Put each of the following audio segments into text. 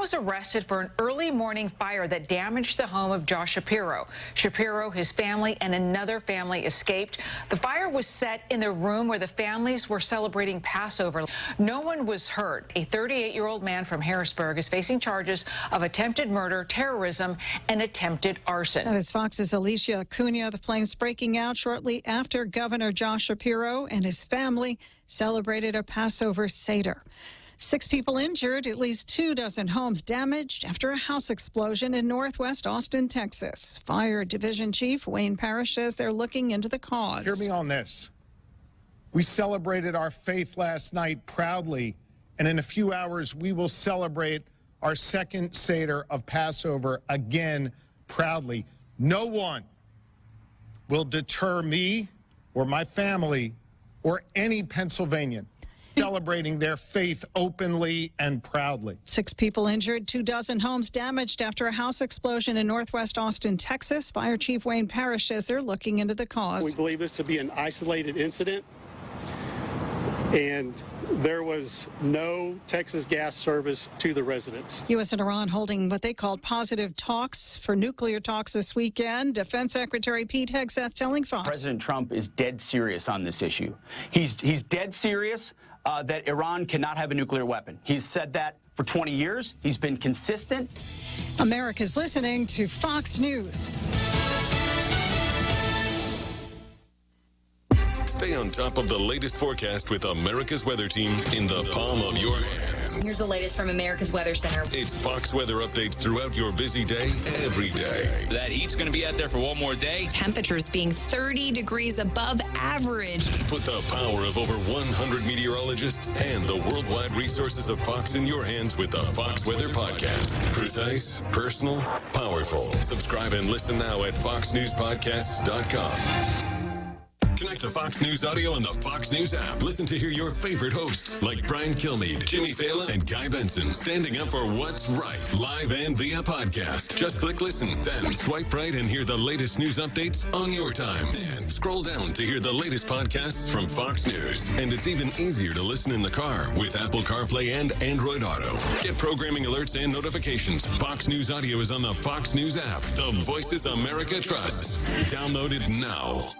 was arrested for an early morning fire that damaged the home of Josh Shapiro. Shapiro, his family, and another family escaped. The fire was set in the room where the families were celebrating Passover. No one was hurt. A 38-year-old man from Harrisburg is facing charges of attempted murder, terrorism, and attempted arson. That is Fox's Alicia Acuna. The flames breaking out shortly after Governor Josh Shapiro and his family celebrated a Passover Seder. 6 people injured, at least 24 homes damaged after a house explosion in northwest Austin, Texas. Fire Division Chief Wayne Parrish says they're looking into the cause. Hear me on this. We celebrated our faith last night proudly, and in a few hours we will celebrate our second Seder of Passover again proudly. No one will deter me or my family or any Pennsylvanian celebrating their faith openly and proudly. 6 people injured, 24 homes damaged after a house explosion in northwest Austin, Texas. Fire Chief Wayne Parrish says they're looking into the cause. We believe this to be an isolated incident, and there was no Texas gas service to the residents. U.S. and Iran holding what they called positive talks for nuclear talks this weekend. Defense Secretary Pete Hegseth telling Fox. President Trump is dead serious on this issue. He's dead serious that Iran cannot have a nuclear weapon. He's said that for 20 years. He's been consistent. America's listening to Fox News. Stay on top of the latest forecast with America's Weather Team in the palm of your hands. Here's the latest from America's Weather Center. It's Fox weather updates throughout your busy day, every day. That heat's going to be out there for one more day. Temperatures being 30 degrees above average. Put the power of over 100 meteorologists and the worldwide resources of Fox in your hands with the Fox Weather Podcast. Precise, personal, powerful. Subscribe and listen now at foxnewspodcasts.com. Connect to Fox News Audio on the Fox News app. Listen to hear your favorite hosts like Brian Kilmeade, Jimmy Fallon, and Guy Benson standing up for what's right, live and via podcast. Just click listen, then swipe right and hear the latest news updates on your time. And scroll down to hear the latest podcasts from Fox News. And it's even easier to listen in the car with Apple CarPlay and Android Auto. Get programming alerts and notifications. Fox News Audio is on the Fox News app. The voices America trusts. Download it now.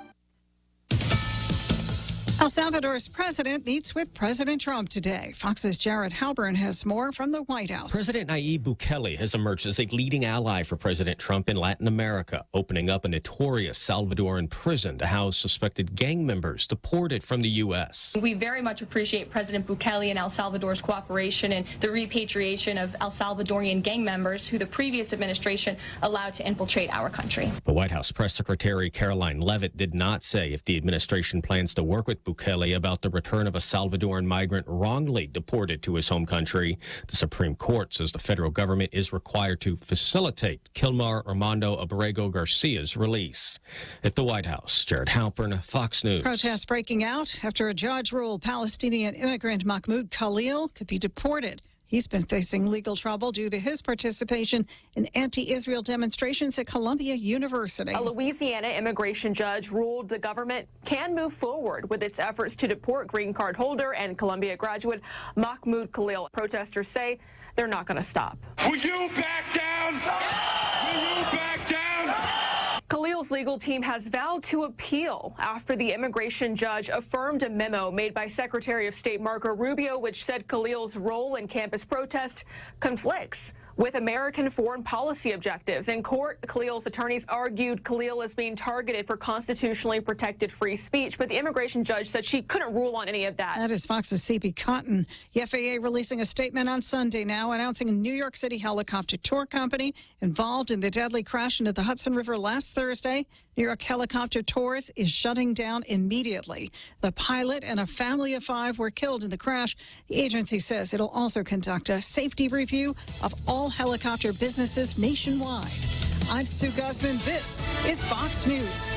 El Salvador's president meets with President Trump today. Fox's Jared Halpern has more from the White House. President Nayib Bukele has emerged as a leading ally for President Trump in Latin America, opening up a notorious Salvadoran prison to house suspected gang members deported from the U.S. We very much appreciate President Bukele and El Salvador's cooperation in the repatriation of El Salvadorian gang members who the previous administration allowed to infiltrate our country. The White House Press Secretary Caroline Leavitt did not say if the administration plans to work with Bukele about the return of a Salvadoran migrant wrongly deported to his home country. The Supreme Court says the federal government is required to facilitate Kilmar Armando Abrego Garcia's release. At the White House, Jared Halpern, Fox News. Protests breaking out after a judge ruled Palestinian immigrant Mahmoud Khalil could be deported. He's been facing legal trouble due to his participation in anti-Israel demonstrations at Columbia University. A Louisiana immigration judge ruled the government can move forward with its efforts to deport green card holder and Columbia graduate Mahmoud Khalil. Protesters say they're not going to stop. Will you back down? Will you back down? Khalil's legal team has vowed to appeal after the immigration judge affirmed a memo made by Secretary of State Marco Rubio, which said Khalil's role in campus protest conflicts with American foreign policy objectives. In court, Khalil's attorneys argued Khalil is being targeted for constitutionally protected free speech, but the immigration judge said she couldn't rule on any of that. That is Fox's C.B. Cotton. The FAA releasing a statement on Sunday now announcing a New York City helicopter tour company involved in the deadly crash into the Hudson River last Thursday. New York Helicopter Tours is shutting down immediately. The pilot and a family of 5 were killed in the crash. The agency says it'll also conduct a safety review of all helicopter businesses nationwide. I'm Sue Guzman. This is Fox News.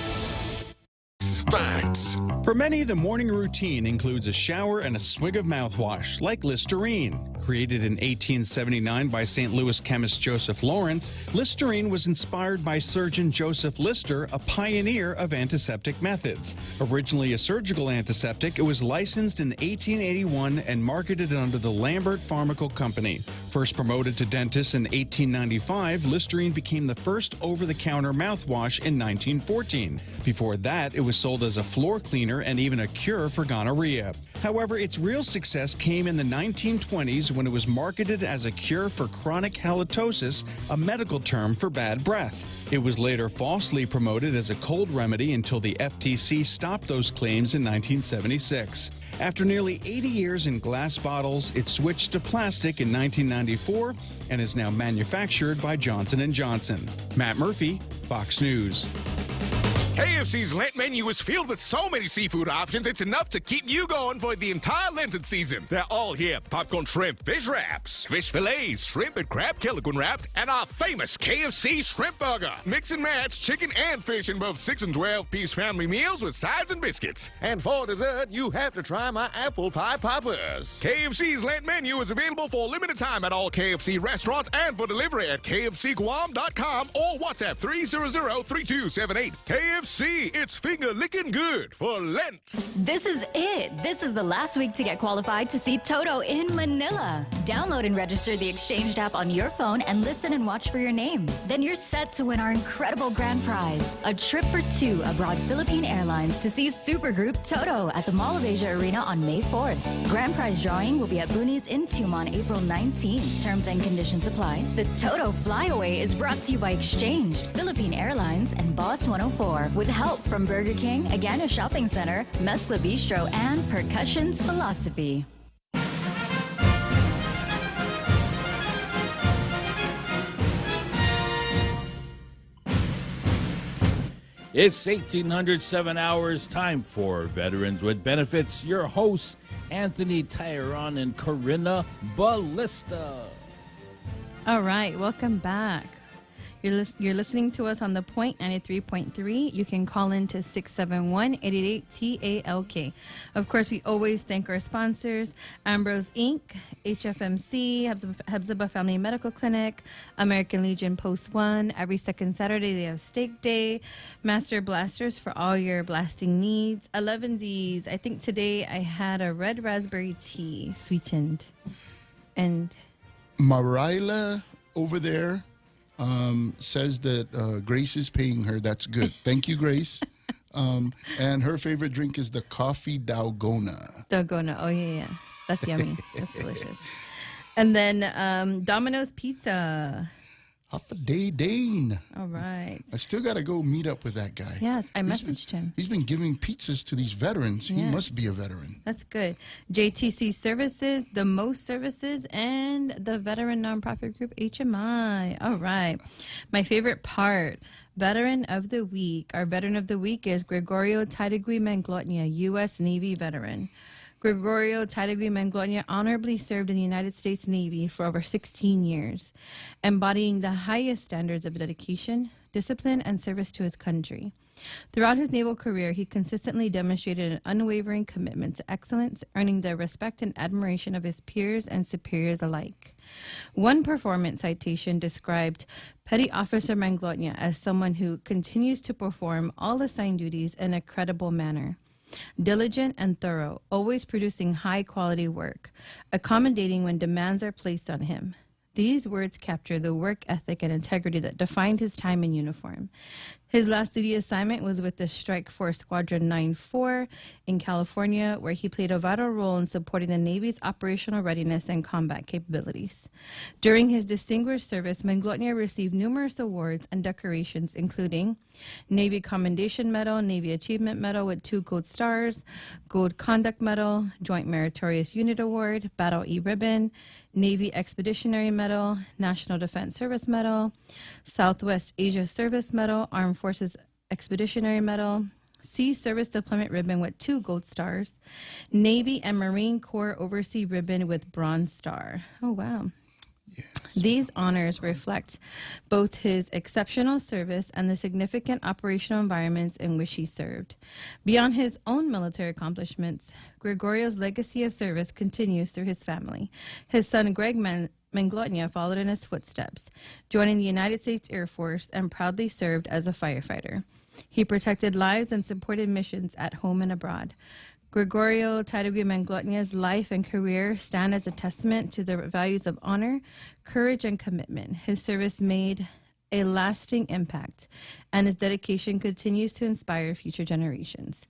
facts. For many, the morning routine includes a shower and a swig of mouthwash, like Listerine. Created in 1879 by St. Louis chemist Joseph Lawrence, Listerine was inspired by surgeon Joseph Lister, a pioneer of antiseptic methods. Originally a surgical antiseptic, it was licensed in 1881 and marketed under the Lambert Pharmaceutical Company. First promoted to dentists in 1895, Listerine became the first over-the-counter mouthwash in 1914. Before that, it was sold as a floor cleaner and even a cure for gonorrhea. However, its real success came in the 1920s when it was marketed as a cure for chronic halitosis, a medical term for bad breath. It was later falsely promoted as a cold remedy until the FTC stopped those claims in 1976. After nearly 80 years in glass bottles, it switched to plastic in 1994 and is now manufactured by Johnson & Johnson. Matt Murphy, Fox News. KFC's Lent menu is filled with so many seafood options, it's enough to keep you going for the entire Lenten season. They're all here. Popcorn shrimp, fish wraps, fish fillets, shrimp and crab Killiquin wraps, and our famous KFC shrimp burger. Mix and match chicken and fish in both 6 and 12-piece family meals with sides and biscuits. And for dessert, you have to try my apple pie poppers. KFC's Lent menu is available for a limited time at all KFC restaurants and for delivery at kfcguam.com or WhatsApp 300-3278. KFC, it's finger-licking good for Lent. This is it. This is the last week to get qualified to see Toto in Manila. Download and register the Exchanged app on your phone and listen and watch for your name. Then you're set to win our incredible grand prize, a trip for 2 aboard Philippine Airlines to see supergroup Toto at the Mall of Asia Arena on May 4th. Grand prize drawing will be at Boonies in Tuma on April 19th. Terms and conditions apply. The Toto Flyaway is brought to you by Exchanged, Philippine Airlines, and Boss 104. With help from Burger King, Agana Shopping Center, Mezcla Bistro, and Percussion's Philosophy. It's 1807 hours, time for Veterans with Benefits. Your hosts, Anthony Tyron and Corinna Ballista. All right, welcome back. You're listening to us on the Point 93.3. You can call in to 671-888-TALK. Of course, we always thank our sponsors, Ambrose Inc., HFMC, Hebzibah Family Medical Clinic, American Legion Post 1. Every second Saturday, they have Steak Day, Master Blasters for all your blasting needs, 11Z's. I think today I had a red raspberry tea, sweetened. And Marila over there says that Grace is paying her. That's good. Thank you, Grace. And her favorite drink is the coffee Dalgona. Dalgona. Oh, yeah. That's yummy. That's delicious. And then Domino's Pizza. Half a day, Dane. All right. I still got to go meet up with that guy. Yes, I messaged him. He's been giving pizzas to these veterans. Yes. He must be a veteran. That's good. JTC Services, The Most Services, and the veteran nonprofit group HMI. All right. My favorite part, Veteran of the Week. Our Veteran of the Week is Gregorio Taidegui Manglotnia, U.S. Navy veteran. Gregorio Taidegui Manglotnia honorably served in the United States Navy for over 16 years, embodying the highest standards of dedication, discipline, and service to his country. Throughout his naval career, he consistently demonstrated an unwavering commitment to excellence, earning the respect and admiration of his peers and superiors alike. One performance citation described Petty Officer Manglotnia as someone who continues to perform all assigned duties in a credible manner. Diligent and thorough, always producing high-quality work, accommodating when demands are placed on him. These words capture the work ethic and integrity that defined his time in uniform. His last duty assignment was with the Strike Force Squadron 9-4 in California, where he played a vital role in supporting the Navy's operational readiness and combat capabilities. During his distinguished service, Manglotnia received numerous awards and decorations, including Navy Commendation Medal, Navy Achievement Medal with 2 Gold Stars, Gold Conduct Medal, Joint Meritorious Unit Award, Battle E Ribbon, Navy Expeditionary Medal, National Defense Service Medal, Southwest Asia Service Medal, Armed Forces Expeditionary Medal, Sea Service Deployment Ribbon with 2 Gold Stars, Navy and Marine Corps Overseas Ribbon with Bronze Star. Oh, wow. These honors reflect both his exceptional service and the significant operational environments in which he served. Beyond his own military accomplishments, Gregorio's legacy of service continues through his family. His son, Greg Manglotnia, followed in his footsteps, joining the United States Air Force and proudly served as a firefighter. He protected lives and supported missions at home and abroad. Gregorio Tairagui Manglotnia's life and career stand as a testament to the values of honor, courage, and commitment. His service made a lasting impact, and his dedication continues to inspire future generations.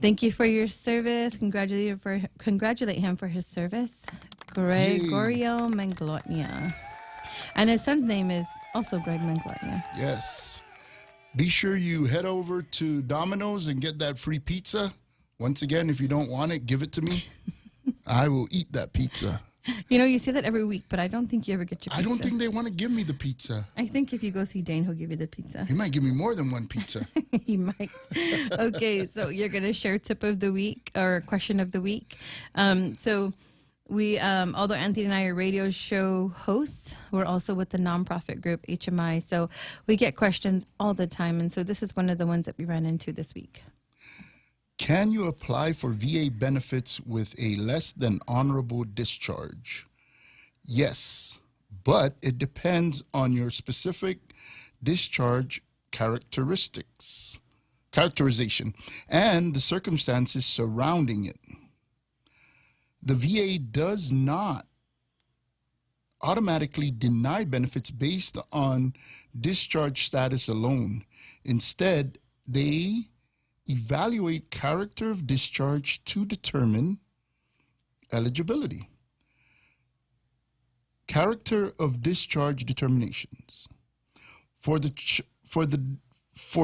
Thank you for your service. Congratulate him for his service, Gregorio Manglotnia. And his son's name is also Greg Manglotnia. Yes. Be sure you head over to Domino's and get that free pizza. Once again, if you don't want it, give it to me. I will eat that pizza. You know, you say that every week, but I don't think you ever get your pizza. I don't think they want to give me the pizza. I think if you go see Dane, he'll give you the pizza. He might give me more than one pizza. He might. Okay, so you're going to share tip of the week or question of the week. So we, although Anthony and I are radio show hosts, we're also with the nonprofit group HMI. So we get questions all the time. And so this is one of the ones that we ran into this week. Can you apply for VA benefits with a less than honorable discharge? Yes, but it depends on your specific discharge characterization, and the circumstances surrounding it. The VA does not automatically deny benefits based on discharge status alone. Instead, they evaluate character of discharge to determine eligibility. Character of discharge determinations. For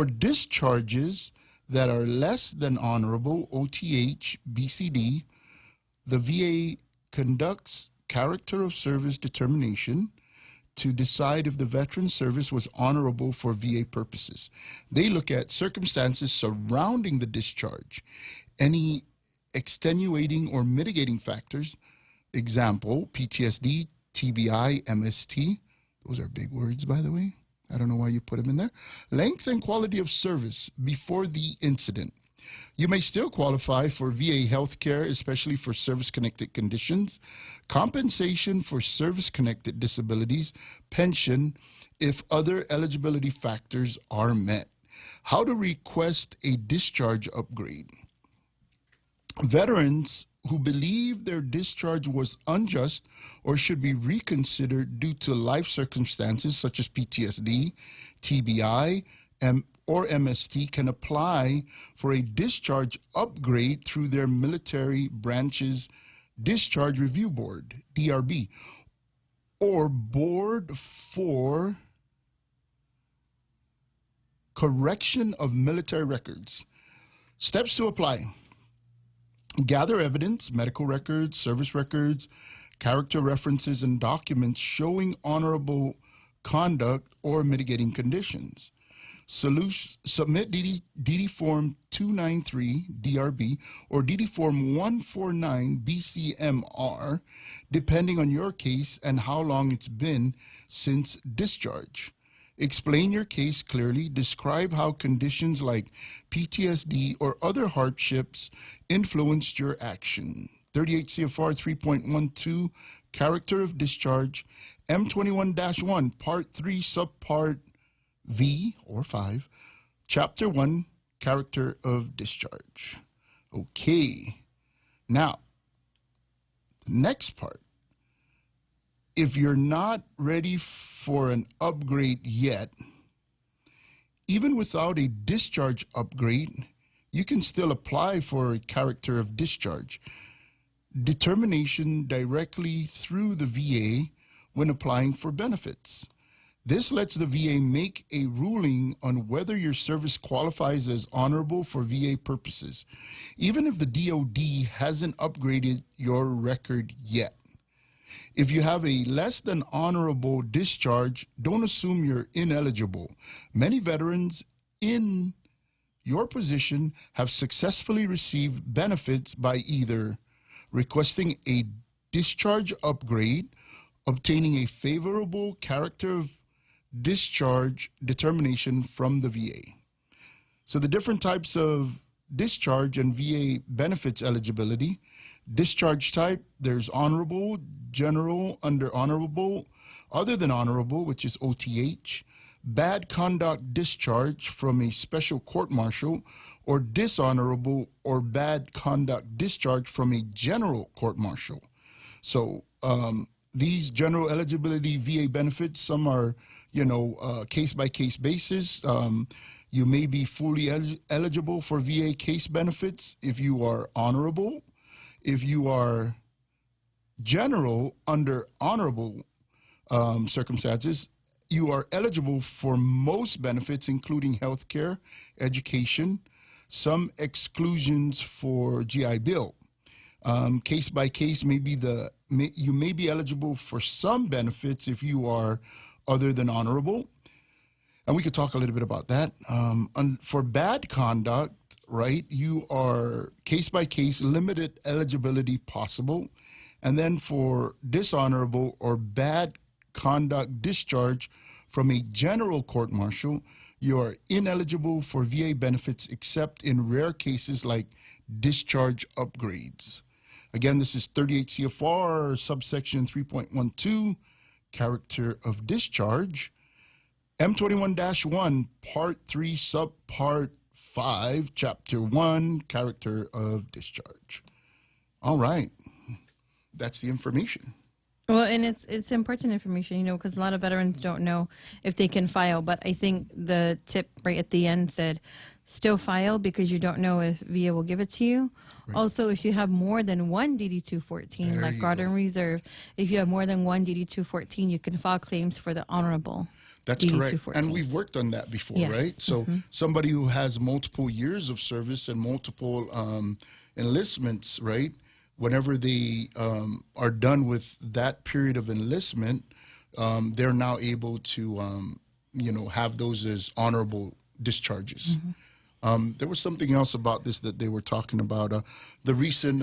discharges that are less than honorable, OTH, BCD, the VA conducts character of service determination to decide if the veteran's service was honorable for VA purposes. They look at circumstances surrounding the discharge, any extenuating or mitigating factors, example, PTSD, TBI, MST. Those are big words, by the way. I don't know why you put them in there. Length and quality of service before the incident. You may still qualify for VA health care, especially for service-connected conditions, compensation for service-connected disabilities, pension, if other eligibility factors are met. How to request a discharge upgrade. Veterans who believe their discharge was unjust or should be reconsidered due to life circumstances such as PTSD, TBI, or MST can apply for a discharge upgrade through their military branch's Discharge Review Board, DRB, or Board for Correction of Military Records. Steps to apply. Gather evidence, medical records, service records, character references, and documents showing honorable conduct or mitigating conditions. Submit DD Form 293 DRB or DD Form 149 BCMR, depending on your case and how long it's been since discharge. Explain your case clearly. Describe how conditions like PTSD or other hardships influenced your action. 38 CFR 3.12, Character of Discharge, M21-1, Part 3, Subpart V or 5, Chapter 1, Character of Discharge. Okay. Now, the next part. If you're not ready for an upgrade yet, even without a discharge upgrade, you can still apply for a character of discharge determination directly through the VA when applying for benefits. This lets the VA make a ruling on whether your service qualifies as honorable for VA purposes, even if the DoD hasn't upgraded your record yet. If you have a less than honorable discharge, don't assume you're ineligible. Many veterans in your position have successfully received benefits by either requesting a discharge upgrade obtaining a favorable character of discharge determination from the VA. So the different types of discharge and VA benefits eligibility. Discharge type, there's honorable, general, under honorable, other than honorable, which is OTH, bad conduct discharge from a special court-martial, or dishonorable or bad conduct discharge from a general court-martial. So these general eligibility VA benefits, some are, case-by-case basis. You may be fully eligible for VA case benefits if you are honorable. If you are general under honorable circumstances, you are eligible for most benefits, including health care, education, some exclusions for GI Bill. Case by case, you may be eligible for some benefits if you are other than honorable. And we could talk a little bit about that. For bad conduct, right, you are case by case, limited eligibility possible. And then for dishonorable or bad conduct discharge from a general court-martial, you are ineligible for VA benefits except in rare cases like discharge upgrades. Again, this is 38 CFR subsection 3.12, character of discharge. M21-1, Part 3, Subpart 5, Chapter 1, character of discharge. All right. That's the information. Well, and it's important information, because a lot of veterans don't know if they can file. But I think the tip right at the end said, still file because you don't know if VA will give it to you. Right. Also, if you have more than one DD-214, like Guard and Reserve, if you have more than one DD-214, you can file claims for the honorable. That's correct. And we've worked on that before, yes. Right? So somebody who has multiple years of service and multiple enlistments, right? Whenever they are done with that period of enlistment, they're now able to, have those as honorable discharges. There was something else about this that they were talking about. The recent,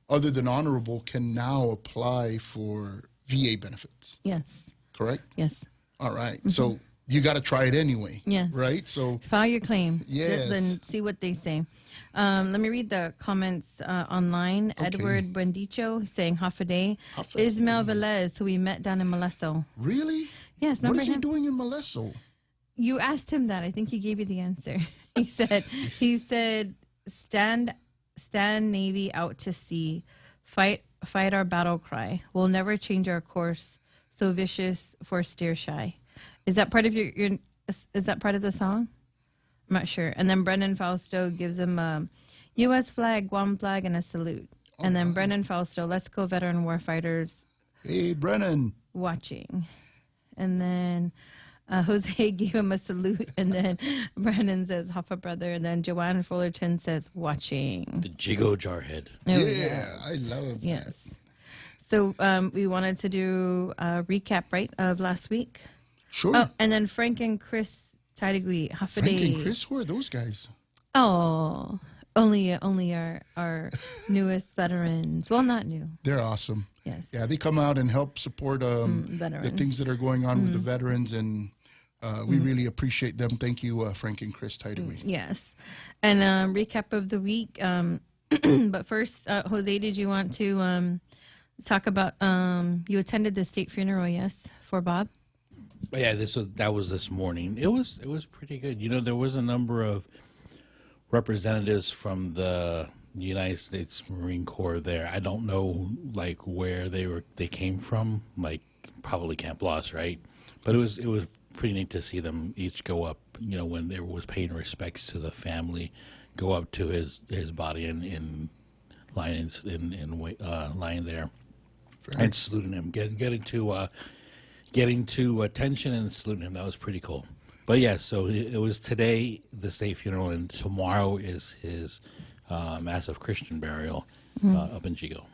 other than honorable, can now apply for VA benefits. Yes. Correct? Yes. All right. So you got to try it anyway. Yes. Right? So file your claim. Yes. Then see what they say. Let me read the comments online. Okay. Edward Buendicho saying half a day. Ismael Velez, who we met down in Molesto. Really? Yes. What is he doing in Molesto? You asked him that. I think he gave you the answer. He said, stand Navy out to sea, fight our battle cry. We'll never change our course. So vicious for steer shy. Is that part of your is that part of the song? I'm not sure. And then Brennan Fausto gives him a U.S. flag, Guam flag, and a salute. And then Brennan Fausto, let's go veteran warfighters. Hey, Brennan. Watching. And then Jose gave him a salute. And then Brennan says, Hoffa brother. And then Joanne Fullerton says, watching. The Jigo Jarhead. Oh, yeah, yes. I love that. Yes. So we wanted to do a recap, right, of last week. Sure. Oh, and then Frank and Chris Tidegui, half a day. Frank and Chris, who are those guys? Oh, only our newest veterans. Well, not new. They're awesome. Yes. Yeah, they come out and help support the things that are going on with the veterans, and we really appreciate them. Thank you, Frank and Chris Tidegui. Yes. And recap of the week. But first, Jose, did you want to talk about you attended the state funeral, yes, for Bob? Yeah, that was this morning. It was pretty good. There was a number of representatives from the United States Marine Corps there. I don't know where they came from, probably Camp Loss, right? But it was pretty neat to see them each go up, when they was paying respects to the family, go up to his body and lying there. And saluting him, getting to attention and saluting him. That was pretty cool. But yeah, so it was today the state funeral, and tomorrow is his massive Christian burial up in Jigo.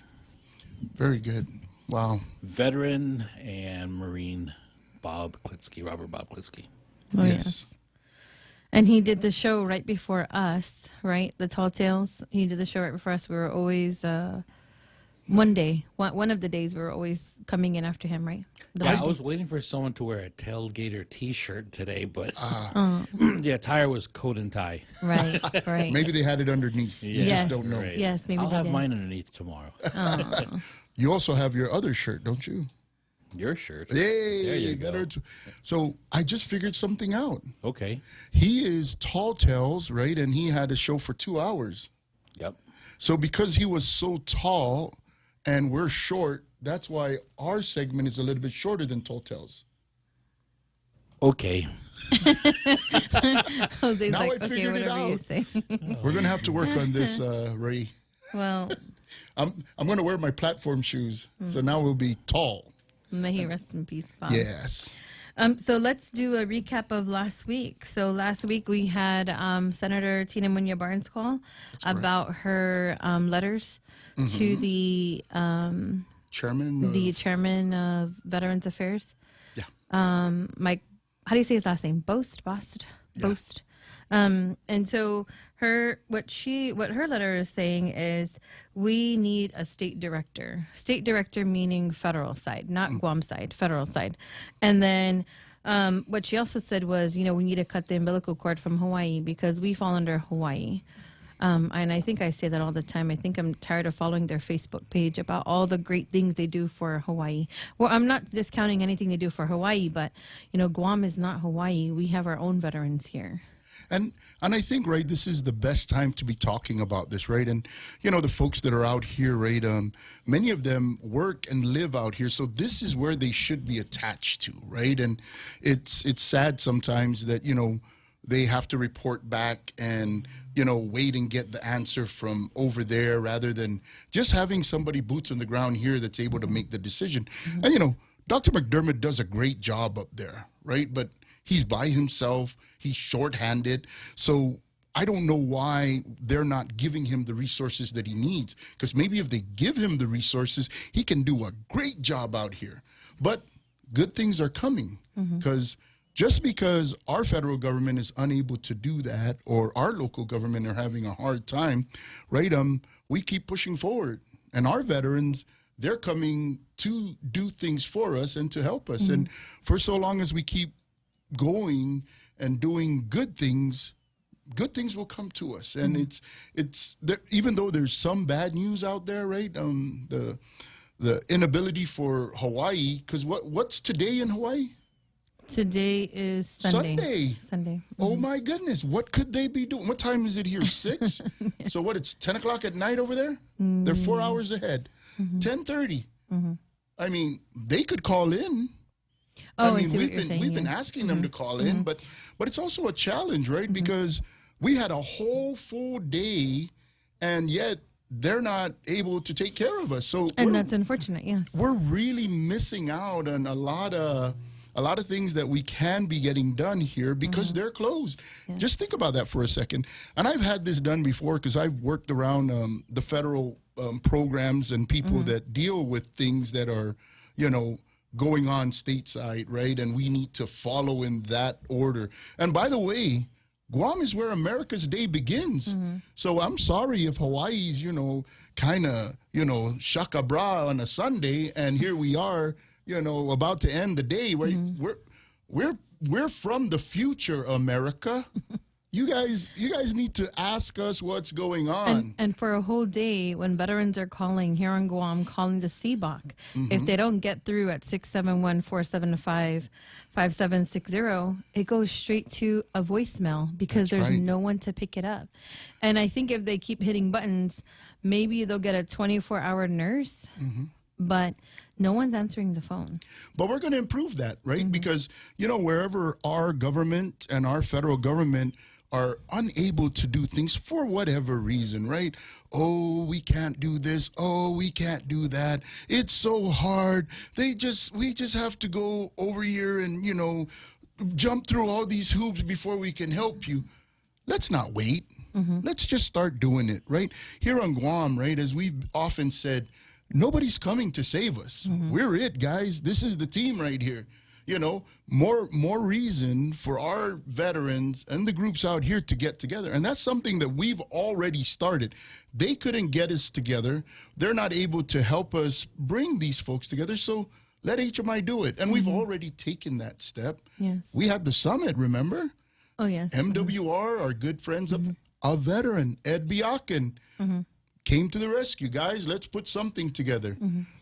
Very good. Wow. Veteran and Marine Robert Bob Klitsky. Oh, yes. And he did the show right before us, right? The Tall Tales. He did the show right before us. We were always One day, one of the days, we were always coming in after him, right? I was waiting for someone to wear a tailgater T-shirt today, but the attire was coat and tie. Right, right. Maybe they had it underneath. You Yes, just don't know. yes, maybe I'll they have did. mine underneath tomorrow. You also have your other shirt, don't you? Your shirt. Hey, There you go. So I just figured something out. Okay. He is Tall Tales, right? And he had a show for 2 hours. Yep. So because he was so tall and we're short, that's why our segment is a little bit shorter than Tall Tales. Okay. Jose's Now like, I okay, figured it whatever you out. say. We're going to have to work on this, Ray. Well, I'm going to wear my platform shoes. So now we'll be tall. may he rest in peace, Bob. Yes. So let's do a recap of last week. So last week we had Senator Tina Muñoz Barnes call about her letters to the chairman of Veterans Affairs. Yeah. Mike, how do you say his last name? Boast. And so what her letter is saying is we need a state director meaning federal side, not Guam side, federal side. And then what she also said was, we need to cut the umbilical cord from Hawaii because we fall under Hawaii. And I think I say that all the time. I think I'm tired of following their Facebook page about all the great things they do for Hawaii. Well, I'm not discounting anything they do for Hawaii, but, Guam is not Hawaii. We have our own veterans here. And I think, right, this is the best time to be talking about this, right? And, the folks that are out here, right, many of them work and live out here. So this is where they should be attached to, right? And it's sad sometimes that, they have to report back and, wait and get the answer from over there rather than just having somebody boots on the ground here that's able to make the decision. And, Dr. McDermott does a great job up there, right? But he's by himself. He's shorthanded. So I don't know why they're not giving him the resources that he needs. Because maybe if they give him the resources, he can do a great job out here. But good things are coming. Because just because our federal government is unable to do that or our local government are having a hard time, right, we keep pushing forward. And our veterans, they're coming to do things for us and to help us. And for so long as we keep going and doing good things will come to us. And it's there, even though there's some bad news out there, right? The inability for Hawaii, because what's today in Hawaii? Today is Sunday. Oh my goodness, what could they be doing? What time is it here? 6? So what? It's 10 o'clock at night over there. They're 4 hours ahead. 10:30. I mean, they could call in. Oh, I mean, we've been asking them to call in, but it's also a challenge, right? Because we had a whole full day, and yet they're not able to take care of us. And that's unfortunate. Yes, we're really missing out on a lot of things that we can be getting done here because they're closed. Yes. Just think about that for a second. And I've had this done before because I've worked around the federal programs and people that deal with things that are, going on stateside, right? And we need to follow in that order. And by the way, Guam is where America's Day begins. So I'm sorry if Hawaii's, kind of, shaka bra on a Sunday, and here we are, about to end the day. We're from the future, America. You guys need to ask us what's going on. And for a whole day, when veterans are calling here on Guam, calling the CBOC, if they don't get through at 671-475-5760, it goes straight to a voicemail because there's no one to pick it up. And I think if they keep hitting buttons, maybe they'll get a 24-hour nurse. But no one's answering the phone. But we're going to improve that, right? Because, wherever our government and our federal government are unable to do things for whatever reason, right? Oh, we can't do this. Oh, we can't do that. It's so hard. We just have to go over here and, jump through all these hoops before we can help you. Let's not wait. Let's just start doing it, right? Here on Guam, right, as we've often said, nobody's coming to save us. We're it, guys. This is the team right here. more reason for our veterans and the groups out here to get together. And that's something that we've already started. They couldn't get us together. They're not able to help us bring these folks together. So let HMI do it. And we've already taken that step. Yes. We had the summit, remember? Oh, yes. MWR, our good friends, a veteran, Ed Biakin, came to the rescue. Guys, let's put something together.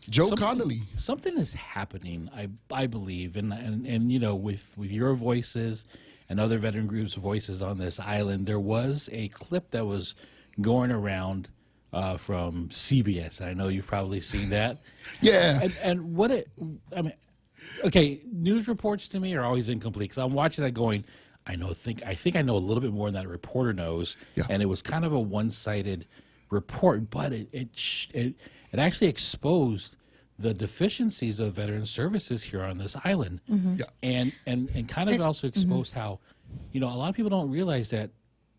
Joe Connolly. Something is happening, I believe, and you know, with your voices and other veteran groups' voices on this island, there was a clip that was going around from CBS. I know you've probably seen that. Yeah. And what I mean, okay, news reports to me are always incomplete because I'm watching that going, I think I know a little bit more than that reporter knows, and it was kind of a one-sided report, but it actually exposed the deficiencies of veteran services here on this island, and kind of also exposed how, you know, a lot of people don't realize that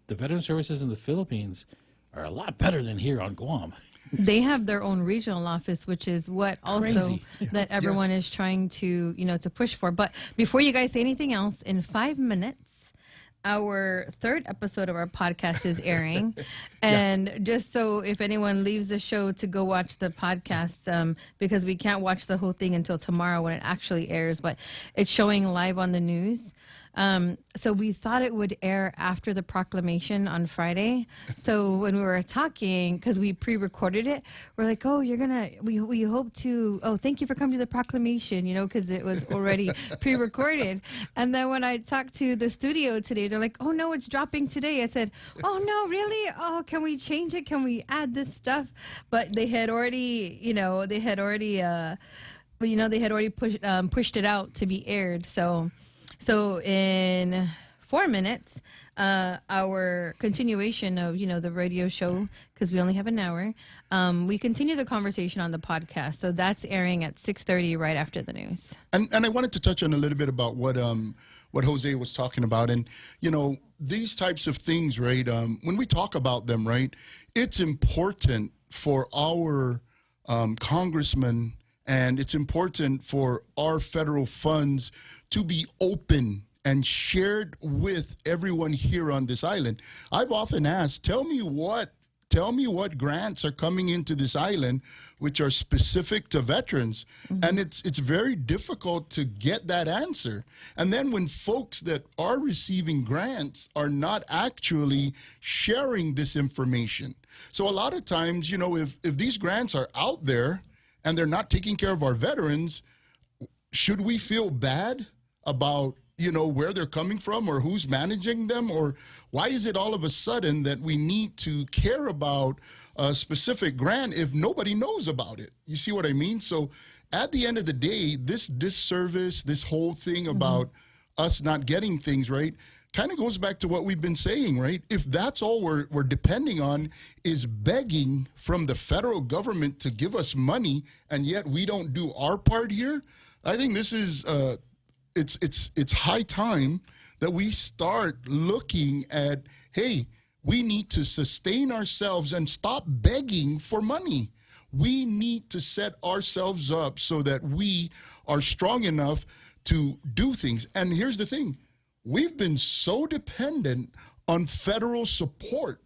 the veteran services in the Philippines are a lot better than here on Guam. They have their own regional office, which is what also that everyone is trying to, you know, to push for. But before you guys say anything else, in 5 minutes, our third episode of our podcast is airing. And just so if anyone leaves the show to go watch the podcast, because we can't watch the whole thing until tomorrow when it actually airs, but it's showing live on the news. So we thought it would air after the proclamation on Friday. So when we were talking, because we pre-recorded it, we're like, oh, we hope to, thank you for coming to the proclamation, you know, because it was already pre-recorded. And then when I talked to the studio today, they're like, oh, no, it's dropping today. I said, oh, no, really? Oh, can we change it? Can we add this stuff? But they had already, pushed it out to be aired. So in 4 minutes, our continuation of, you know, the radio show, because we only have an hour, we continue the conversation on the podcast. So that's airing at 6:30 right after the news. And I wanted to touch on a little bit about what Jose was talking about. And, you know, these types of things, right, when we talk about them, right, it's important for our congressmen, and it's important for our federal funds to be open and shared with everyone here on this island. I've often asked, tell me what grants are coming into this island which are specific to veterans. And it's very difficult to get that answer. And then when folks that are receiving grants are not actually sharing this information. So a lot of times, you know, if these grants are out there and they're not taking care of our veterans, should we feel bad about, you know, where they're coming from or who's managing them? Or why is it all of a sudden that we need to care about a specific grant if nobody knows about it? You see what I mean? So at the end of the day, this disservice, this whole thing about us not getting things right, kind of goes back to what we've been saying, right? If that's all we're depending on is begging from the federal government to give us money, and yet we don't do our part here, I think this is it's high time that we start looking at, hey, we need to sustain ourselves and stop begging for money. We need to set ourselves up so that we are strong enough to do things. And here's the thing. We've been so dependent on federal support.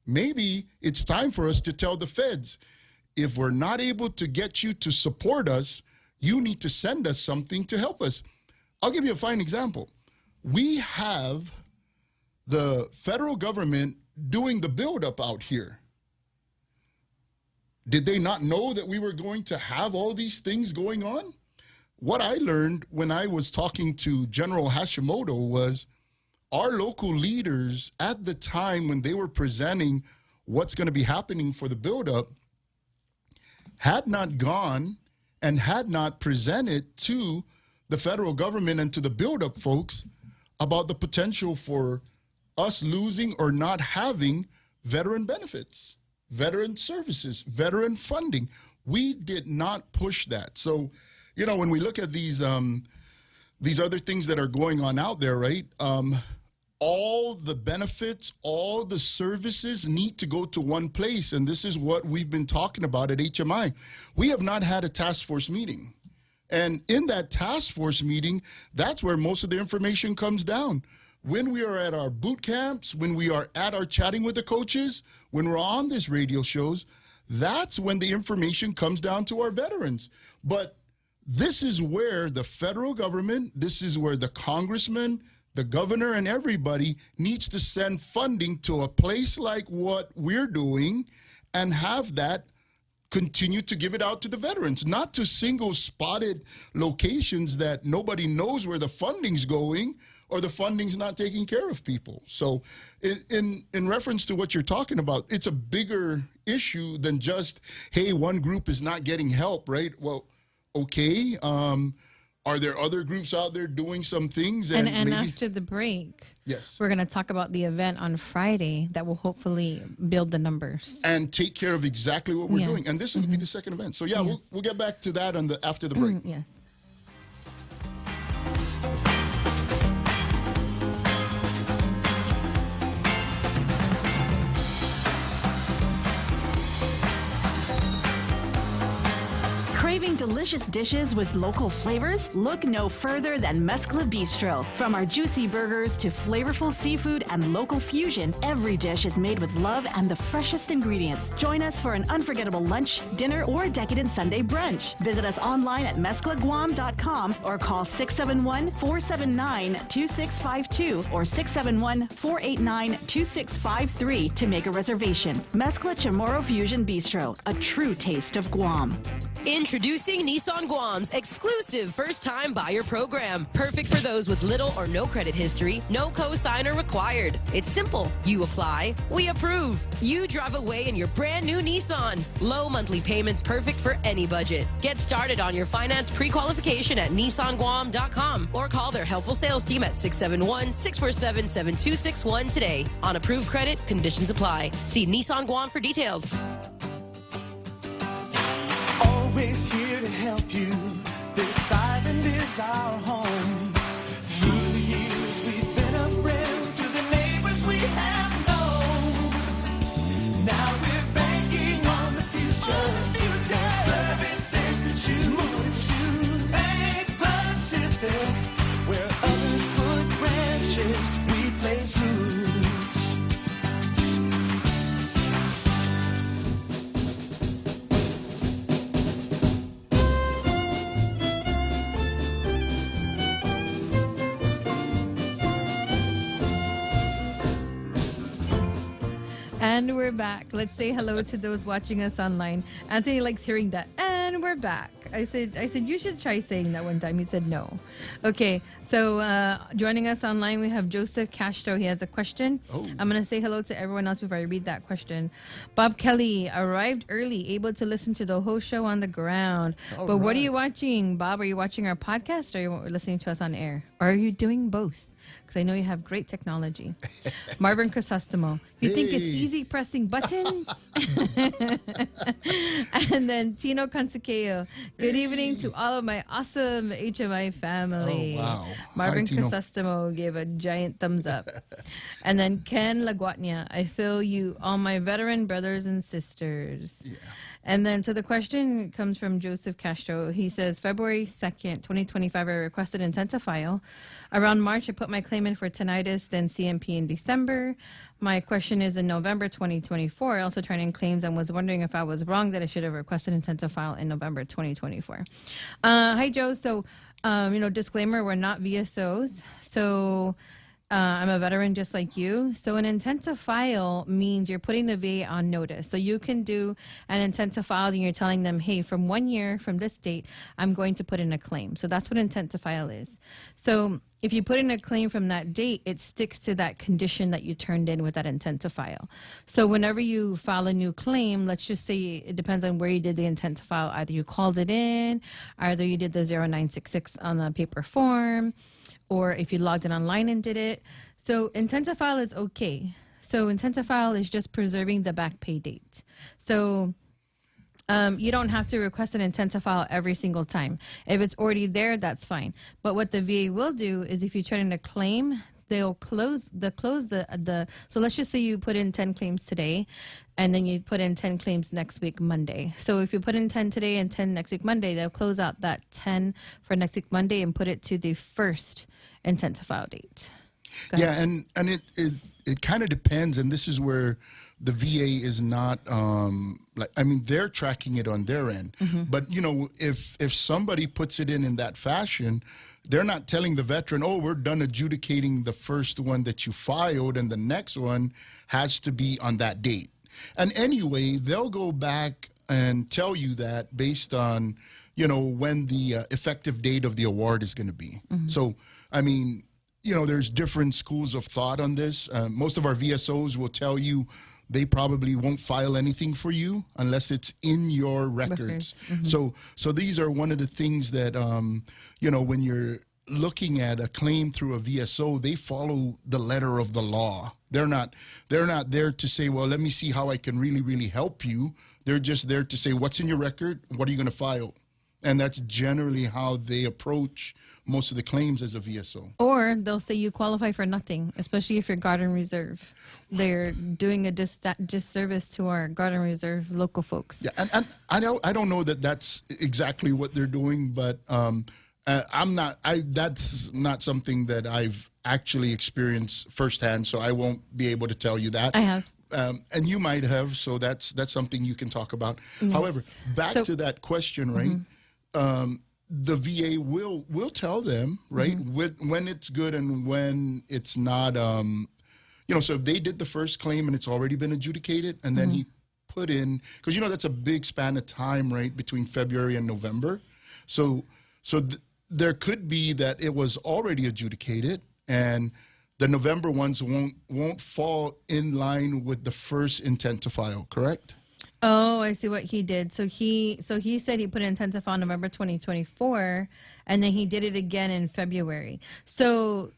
Maybe it's time for us to tell the feds, if we're not able to get you to support us, you need to send us something to help us. I'll give you a fine example. We have the federal government doing the buildup out here. Did they not know that we were going to have all these things going on? What I learned when I was talking to General Hashimoto was our local leaders at the time when they were presenting what's going to be happening for the buildup had not gone and had not presented to the federal government and to the buildup folks about the potential for us losing or not having veteran benefits, veteran services, veteran funding. We did not push that. So, you know, when we look at these other things that are going on out there, right? All the benefits, all the services need to go to one place. And this is what we've been talking about at HMI. We have not had a task force meeting. And in that task force meeting, that's where most of the information comes down. When we are at our boot camps, when we are at our chatting with the coaches, when we're on these radio shows, that's when the information comes down to our veterans. But this is where the federal government, this is where the congressman, the governor, and everybody needs to send funding to a place like what we're doing and have that continue to give it out to the veterans, not to single spotted locations that nobody knows where the funding's going or the funding's not taking care of people. So in reference to what you're talking about, it's a bigger issue than just, hey, one group is not getting help, right? Well, okay. Are there other groups out there doing some things? And maybe, after the break, yes, we're going to talk about the event on Friday that will hopefully build the numbers. And take care of exactly what we're Yes. doing. And this will be the second event. So, yeah, Yes. we'll get back to that after the break. Yes. Craving delicious dishes with local flavors? Look no further than Mezcla Bistro. From our juicy burgers to flavorful seafood and local fusion, every dish is made with love and the freshest ingredients. Join us for an unforgettable lunch, dinner, or decadent Sunday brunch. Visit us online at mezclaguam.com or call 671-479-2652 or 671-489-2653 to make a reservation. Mezcla Chamorro Fusion Bistro, a true taste of Guam. Introducing Nissan Guam's exclusive first-time buyer program. Perfect for those with little or no credit history, no co-signer required. It's simple. You apply, we approve. You drive away in your brand new Nissan. Low monthly payments perfect for any budget. Get started on your finance pre-qualification at nissanguam.com or call their helpful sales team at 671-647-7261 today. On approved credit, conditions apply. See Nissan Guam for details. Always here to help you. This island is our home. Through the years, we've been a friend to the neighbors we have known. Now we're banking on the future. Their services to choose. Bank Pacific, where others put branches, we place roots. And we're back. Let's say hello to those watching us online. Anthony likes hearing that. And we're back. I said you should try saying that one time. He said no. Okay, so joining us online, we have Joseph Castro. He has a question. I'm going to say hello to everyone else before I read that question. Bob Kelly arrived early, able to listen to the whole show on the ground. But what are you watching, Bob? Are you watching our podcast or are you listening to us on air? Or are you doing both? Because I know you have great technology. Marvin Crisostomo, you think it's easy pressing buttons? And then Tino Consequeo, good evening to all of my awesome HMI family. Oh, wow. Marvin Hi, Tino. Crisostomo gave a giant thumbs up. And then Ken Laguatnia, I feel you, all my veteran brothers and sisters. Yeah. And then, so the question comes from Joseph Castro. He says, February 2nd, 2025, I requested intent to file. Around March, I put my claim in for tinnitus, then CMP in December. My question is, in November 2024, I also turned in claims and was wondering if I was wrong that I should have requested intent to file in November 2024. Hi, Joe. So, disclaimer, we're not VSOs. So, I'm a veteran just like you. So an intent to file means you're putting the VA on notice. So you can do an intent to file and you're telling them, hey, from 1 year, from this date, I'm going to put in a claim. So that's what intent to file is. So if you put in a claim from that date, it sticks to that condition that you turned in with that intent to file. So whenever you file a new claim, let's just say it depends on where you did the intent to file. Either you called it in, either you did the 0966 on the paper form, or if you logged in online and did it. So intent to file is okay. So intent to file is just preserving the back pay date. So you don't have to request an intent to file every single time. If it's already there, that's fine. But what the VA will do is if you turn in a claim, they'll close the so let's just say you put in 10 claims today, and then you put in 10 claims next week Monday. So if you put in 10 today and 10 next week Monday, they'll close out that 10 for next week Monday and put it to the first intent to file date. Yeah, and it kind of depends, and this is where the VA is not they're tracking it on their end. But if somebody puts it in that fashion, they're not telling the veteran, oh, we're done adjudicating the first one that you filed and the next one has to be on that date. And anyway, they'll go back and tell you that based on when the effective date of the award is going to be. So there's different schools of thought on this. Most of our VSOs will tell you they probably won't file anything for you unless it's in your records. So these are one of the things that, when you're looking at a claim through a VSO, they follow the letter of the law. They're not there to say, well, let me see how I can really, really help you. They're just there to say, what's in your record? What are you going to file? And that's generally how they approach most of the claims as a VSO. Or they'll say you qualify for nothing, especially if you're Guard and Reserve. They're doing a disservice to our Guard and Reserve local folks. Yeah, and I don't know that that's exactly what they're doing, but that's not something that I've actually experienced firsthand, so I won't be able to tell you that. I have. And you might have, so that's something you can talk about. Yes. However, back to that question, right? The VA will tell them, right, when it's good and when it's not. So if they did the first claim and it's already been adjudicated, and then he put in, because that's a big span of time, right, between February and November. So there could be that it was already adjudicated, and the November ones won't fall in line with the first intent to file, correct? Oh, I see what he did. So he said he put an intent to file November 2024, and then he did it again in February. So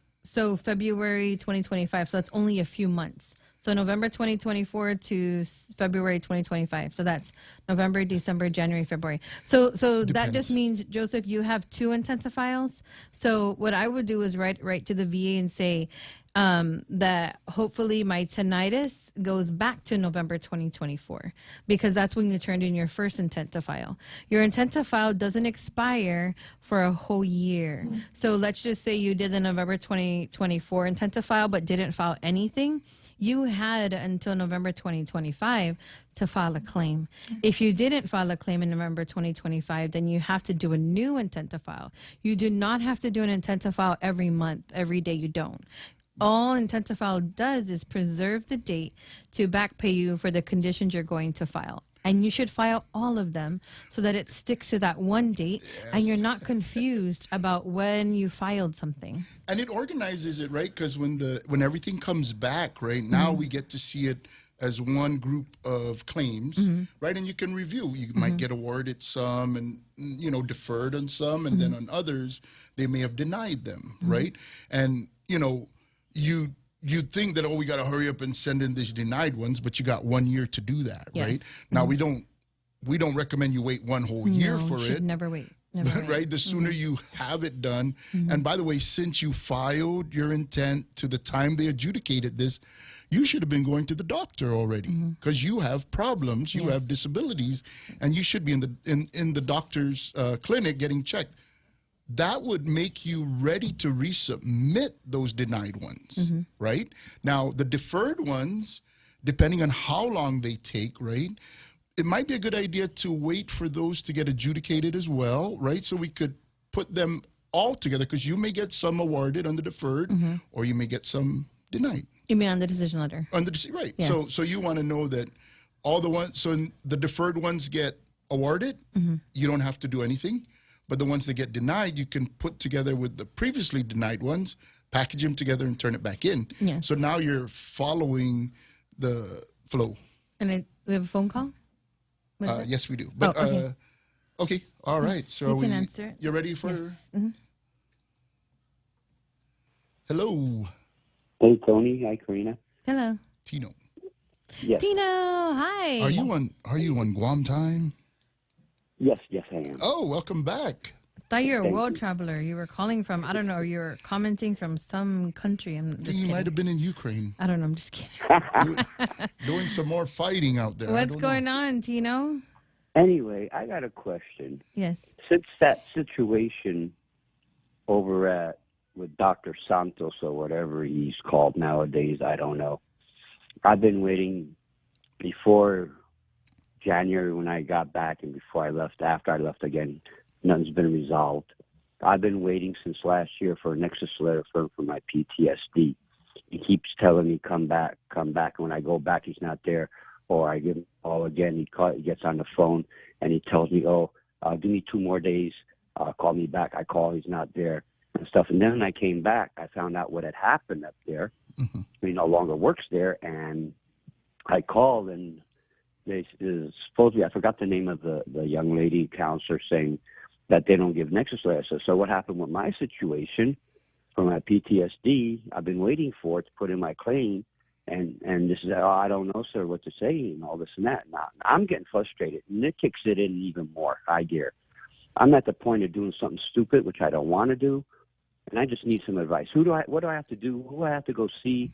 February 2025. So that's only a few months. So November 2024 to February 2025. So that's November, December, January, February. So that just means, Joseph, you have 2 intent to files. So what I would do is write to the VA and say that hopefully my tinnitus goes back to November 2024, because that's when you turned in your first intent to file. Your intent to file doesn't expire for a whole year. So let's just say you did the November 2024 intent to file but didn't file anything. You had until November 2025 to file a claim. If you didn't file a claim in November 2025, then you have to do a new intent to file. You do not have to do an intent to file every month, every day. You don't. All intent to file does is preserve the date to back pay you for the conditions you're going to file. And you should file all of them so that it sticks to that one date, and you're not confused about when you filed something. And it organizes it, right? Because when everything comes back, right, now we get to see it as one group of claims, right? And you can review. You might get awarded some and, deferred on some, and then on others, they may have denied them, right? And, you'd think that, we got to hurry up and send in these denied ones, but you got 1 year to do that, right? Now, we don't recommend you wait one whole year for it. Should never wait. Never wait. Right? The sooner you have it done. And by the way, since you filed your intent to the time they adjudicated this, you should have been going to the doctor already, because you have problems, you have disabilities, and you should be in the doctor's clinic getting checked. That would make you ready to resubmit those denied ones, right? Now, the deferred ones, depending on how long they take, right, it might be a good idea to wait for those to get adjudicated as well, right? So we could put them all together, because you may get some awarded on the deferred, or you may get some denied. You mean on the decision letter? Right. Yes. So you want to know that all the ones, so the deferred ones get awarded, you don't have to do anything. But the ones that get denied, you can put together with the previously denied ones, package them together and turn it back in. Yes. So now you're following the flow. And we have a phone call? Yes, we do. But okay. All right. Yes, so you can answer it. You're ready for? Yes. Hello. Hey, Tony. Hi, Karina. Hello. Tino. Yes. Tino, hi. Are you on Guam time? Yes, I am. Oh, welcome back. thought you were a Thank world you. traveler. You were calling from, I don't know, you were commenting from some country. I'm just You kidding. might have been in Ukraine. I don't know. I'm just kidding. Doing some more fighting out there. What's going on, Tino? Anyway, I got a question. Yes. Since that situation over with Dr. Santos or whatever he's called nowadays, I don't know. I've been waiting before January when I got back and before I left, after I left again, nothing's been resolved. I've been waiting since last year for a Nexus letter for my PTSD. He keeps telling me, come back. And when I go back, he's not there. Or I give him a call again. He gets on the phone and he tells me, give me 2 more days. Call me back. I call, he's not there and stuff. And then when I came back, I found out what had happened up there. Mm-hmm. He no longer works there. And I called and they supposedly, I forgot the name of the young lady counselor saying that they don't give Nexus letters. So what happened with my situation for my PTSD, I've been waiting for it to put in my claim. And this is, I don't know, sir, what to say and all this and that. Now, I'm getting frustrated. And it kicks it in even more, high gear. I'm at the point of doing something stupid, which I don't want to do. And I just need some advice. What do I have to do? Who do I have to go see?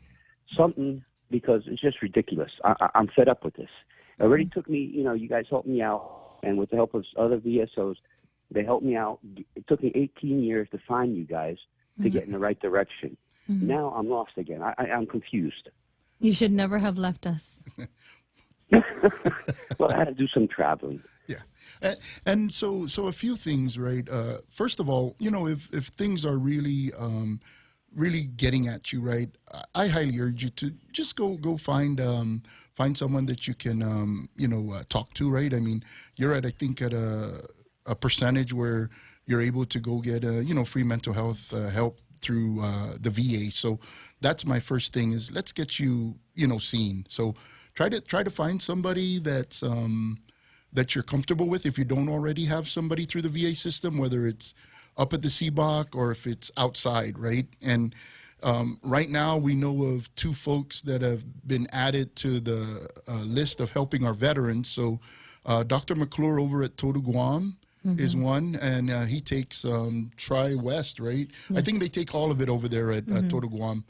Something, because it's just ridiculous. I'm fed up with this. It already took me, you guys helped me out. And with the help of other VSOs, they helped me out. It took me 18 years to find you guys to get in the right direction. Mm-hmm. Now I'm lost again. I'm confused. You should never have left us. Well, I had to do some traveling. Yeah. And so a few things, right? First of all, if things are really really getting at you, right, I highly urge you to just go find someone that you can talk to, right? I mean, you're I think at a percentage where you're able to go get free mental health help through the VA. So that's my first thing is let's get you seen. So try to find somebody that's that you're comfortable with if you don't already have somebody through the VA system, whether it's up at the CBOC or if it's outside, right? And right now we know of 2 folks that have been added to the list of helping our veterans. So Dr. McClure over at Toto Guam is one, and he takes Tri-West, right? Yes. I think they take all of it over there at Toto Guam.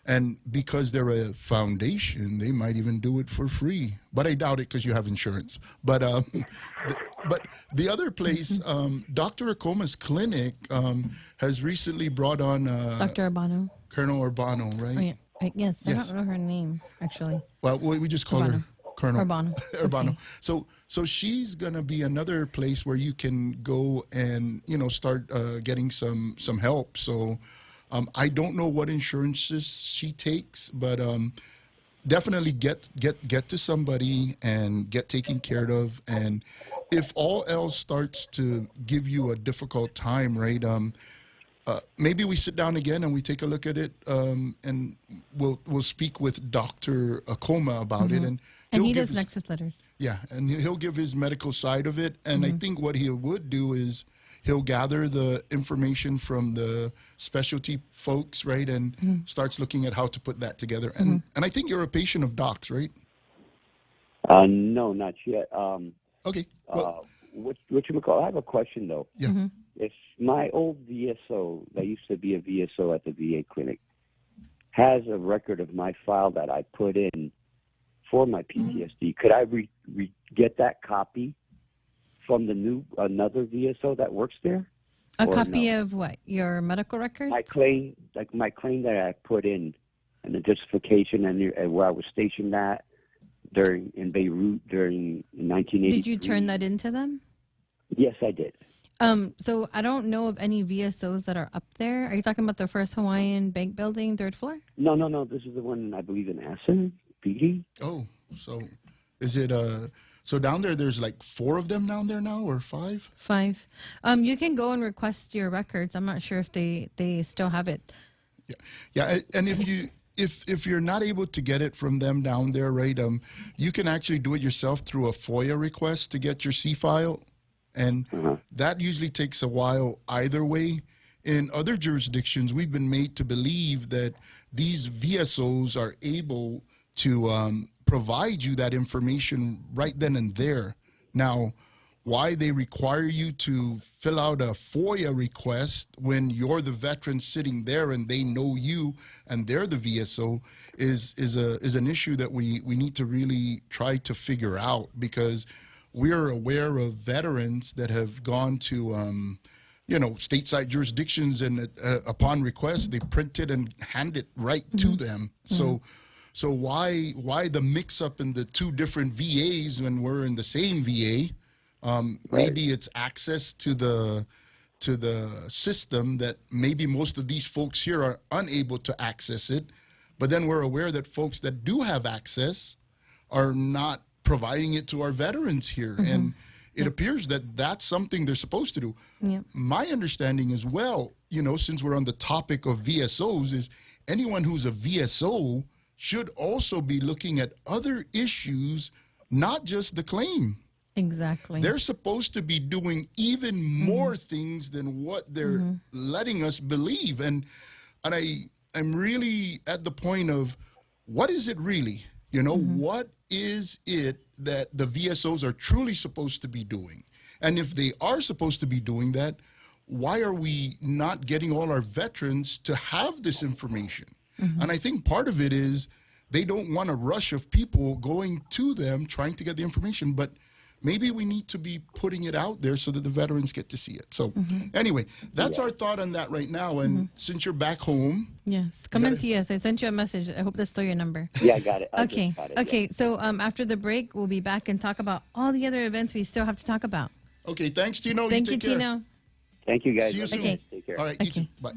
And because they're a foundation, they might even do it for free. But I doubt it because you have insurance. But the other place, Dr. Acoma's clinic has recently brought on Dr. Urbano. Colonel Urbano, right? Oh, yeah. Yes, I don't know her name, actually. Well, we just call her Colonel Urbano. Urbano. Okay. So she's gonna be another place where you can go and start getting some help. So I don't know what insurances she takes, but definitely get to somebody and get taken care of. And if all else starts to give you a difficult time, right? Maybe we sit down again and we take a look at it, and we'll speak with Dr. Acoma about it, and he does Nexus letters. Yeah, and he'll give his medical side of it. And I think what he would do is he'll gather the information from the specialty folks, right, and starts looking at how to put that together. And I think you're a patient of Doc's, right? No, not yet. Okay. Well, what you call? I have a question though. Yeah. If my old VSO, that used to be a VSO at the VA clinic, has a record of my file that I put in for my PTSD, could I get that copy from another VSO that works there? A copy of what? Your medical records? My claim that I put in, and the justification and where I was stationed at in Beirut during 1983. Did you turn that into them? Yes, I did. So I don't know of any VSOs that are up there. Are you talking about the First Hawaiian Bank Building, 3rd floor? No. This is the one, I believe, in Assen, BD. Oh, so is it so down there's like 4 of them down there now, or 5? 5. You can go and request your records. I'm not sure if they still have it. Yeah, and if you're not able to get it from them down there, right, you can actually do it yourself through a FOIA request to get your C file. And that usually takes a while either way. In other jurisdictions, we've been made to believe that these VSOs are able to provide you that information right then and there. Now, why they require you to fill out a FOIA request when you're the veteran sitting there and they know you and they're the VSO is an issue that we need to really try to figure out, because we're aware of veterans that have gone to stateside jurisdictions, and upon request they print it and hand it right to them. So why the mix up in the two different VAs when we're in the same VA? Maybe it's access to the system that maybe most of these folks here are unable to access it, but then we're aware that folks that do have access are not providing it to our veterans here. And it appears that that's something they're supposed to do. My understanding as well, since we're on the topic of VSOs, is anyone who's a VSO should also be looking at other issues, not just the claim. Exactly. They're supposed to be doing even more things than what they're letting us believe. And I'm really at the point of, what is it really? What is it that the VSOs are truly supposed to be doing? And if they are supposed to be doing that, why are we not getting all our veterans to have this information? And I think part of it is they don't want a rush of people going to them trying to get the information, but maybe we need to be putting it out there so that the veterans get to see it. So anyway, that's our thought on that right now. And since you're back home. Yes, come and see us. I sent you a message. I hope that's still your number. Yeah, I got it. Okay. Okay. Yeah. So after the break, we'll be back and talk about all the other events we still have to talk about. Okay. Thanks, Tino. Thank you, Tino. Thank you, guys. See you soon. Okay. Take care. All right. You too. Bye.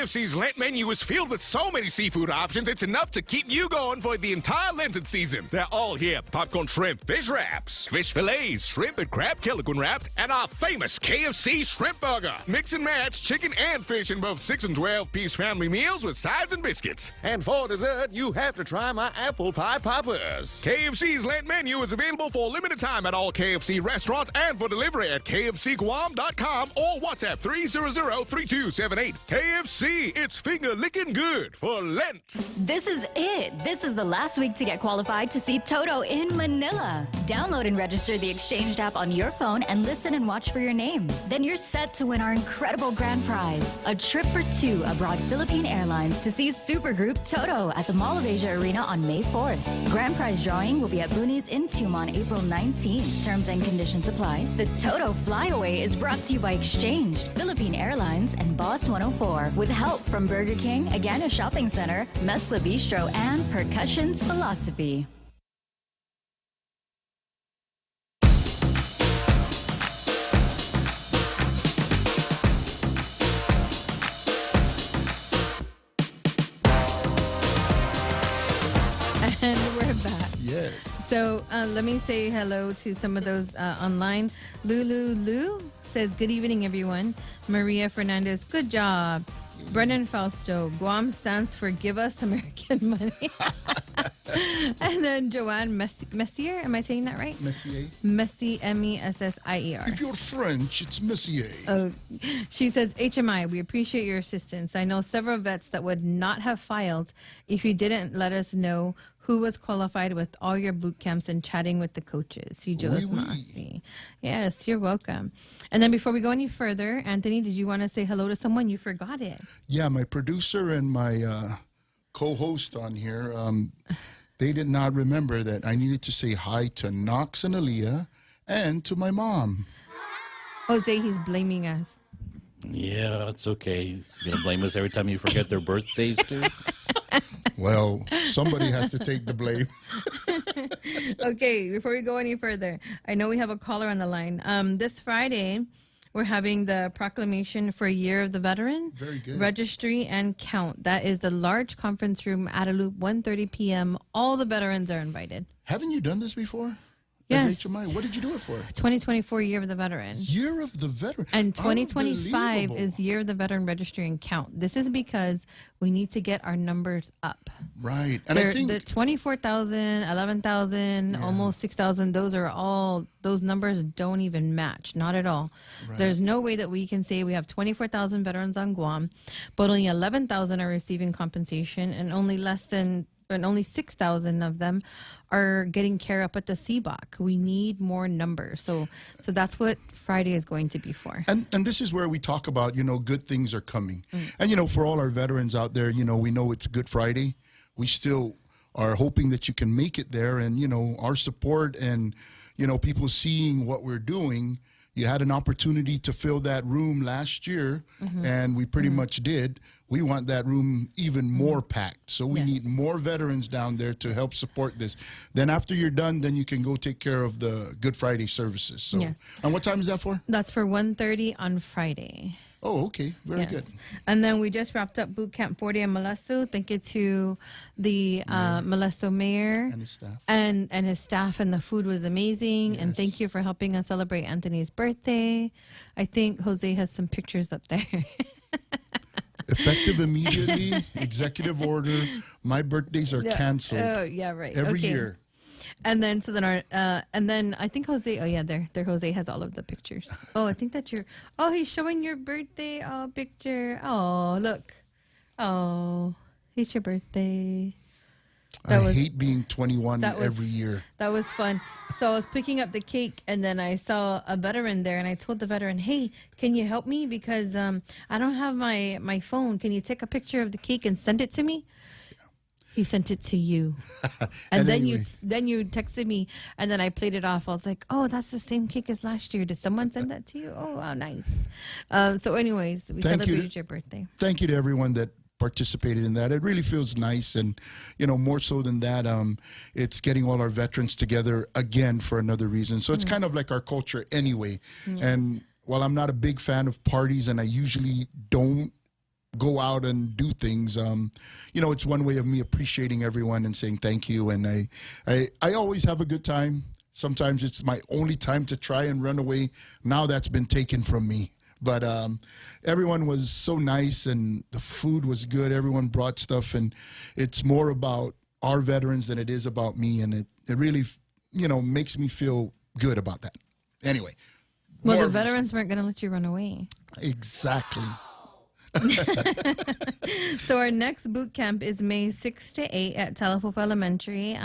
KFC's Lent menu is filled with so many seafood options, it's enough to keep you going for the entire Lenten season. They're all here: popcorn shrimp, fish wraps, fish fillets, shrimp and crab Kilikun wraps, and our famous KFC shrimp burger. Mix and match chicken and fish in both 6 and 12-piece family meals with sides and biscuits. And for dessert, you have to try my apple pie poppers. KFC's Lent menu is available for a limited time at all KFC restaurants and for delivery at kfcguam.com or WhatsApp 300-3278. KFC, it's finger-licking good for Lent. This is it. This is the last week to get qualified to see Toto in Manila. Download and register the Exchanged app on your phone and listen and watch for your name. Then you're set to win our incredible grand prize, a trip for 2 aboard Philippine Airlines to see supergroup Toto at the Mall of Asia Arena on May 4th. Grand prize drawing will be at Boonies in Tumon April 19th. Terms and conditions apply. The Toto Flyaway is brought to you by Exchanged, Philippine Airlines, and Boss 104, with help from Burger King, Agana Shopping Center, Mezcla Bistro, and Percussion's Philosophy. And we're back. Yes. So let me say hello to some of those online. Lulu says, good evening, everyone. Maria Fernandez, good job. Brennan Fausto, Guam stands for Give Us American Money. And then Joanne Messier, am I saying that right? Messier. Messi, Messier. If you're French, it's Messier. Oh, she says, HMI, we appreciate your assistance. I know several vets that would not have filed if you didn't let us know who was qualified with all your boot camps and chatting with the coaches. Si Joas Masi. Yes, you're welcome. And then before we go any further, Anthony, did you want to say hello to someone? You forgot it. Yeah, my producer and my co-host on here, they did not remember that I needed to say hi to Knox and Aaliyah and to my mom. Jose, he's blaming us. Yeah, that's okay. You're going to blame us every time you forget their birthdays, too? Well, somebody has to take the blame. Okay, before we go any further, I know we have a caller on the line. This Friday, we're having the proclamation for Year of the Veteran. Very good. Registry and count. That is the large conference room at a loop, 1:30 p.m. All the veterans are invited. Haven't you done this before? as HMI. What did you do it for? 2024 Year of the Veteran. Year of the Veteran. And 2025 Unbelievable. is Year of the Veteran Registry and Count. This is because we need to get our numbers up. Right. And I think the 24,000, 11,000, almost 6,000, those numbers don't even match. Not at all. Right. There's no way that we can say we have 24,000 veterans on Guam, but only 11,000 are receiving compensation and only 6,000 of them are getting care up at the CBOC. We need more numbers. So that's what Friday is going to be for. And this is where we talk about, good things are coming. And, for all our veterans out there, we know it's Good Friday. We still are hoping that you can make it there. And, our support and, people seeing what we're doing. You had an opportunity to fill that room last year, and we pretty much did. We want that room even more packed. So we need more veterans down there to help support this. Then after you're done, then you can go take care of the Good Friday services. So, and what time is that for? That's for 1:30 on Friday. Oh, okay. Very good. And then we just wrapped up Boot Camp 40 in Molesto. Thank you to the Molesto mayor and his staff. And his staff, and the food was amazing. And thank you for helping us celebrate Anthony's birthday. I think Jose has some pictures up there. Effective immediately, executive order. My birthdays are canceled. Oh, yeah, right. Every year. And then and then I think Jose. Oh yeah, there Jose has all of the pictures. Oh, I think that he's showing your birthday picture. Oh, look. Oh, it's your birthday. I hate being 21 every year. That was fun. So I was picking up the cake, and then I saw a veteran there, and I told the veteran, "Hey, can you help me? Because I don't have my phone. Can you take a picture of the cake and send it to me?" He sent it to you, and then anyway. you texted me, and then I played it off. I was like, "Oh, that's the same cake as last year. Did someone send that to you? Oh, wow, nice." So, anyways, we celebrated your birthday. Thank you to everyone that participated in that. It really feels nice, and more so than that, it's getting all our veterans together again for another reason. So it's kind of like our culture anyway. And while I'm not a big fan of parties, and I usually don't go out and do things, it's one way of me appreciating everyone and saying thank you. And I always have a good time. Sometimes it's my only time to try and run away. Now that's been taken from me. But everyone was so nice, and the food was good. Everyone brought stuff, and it's more about our veterans than it is about me. And it really, makes me feel good about that. Anyway. Well, the veterans weren't going to let you run away. Exactly. So our next boot camp is May 6 to 8 at Talafofa Elementary.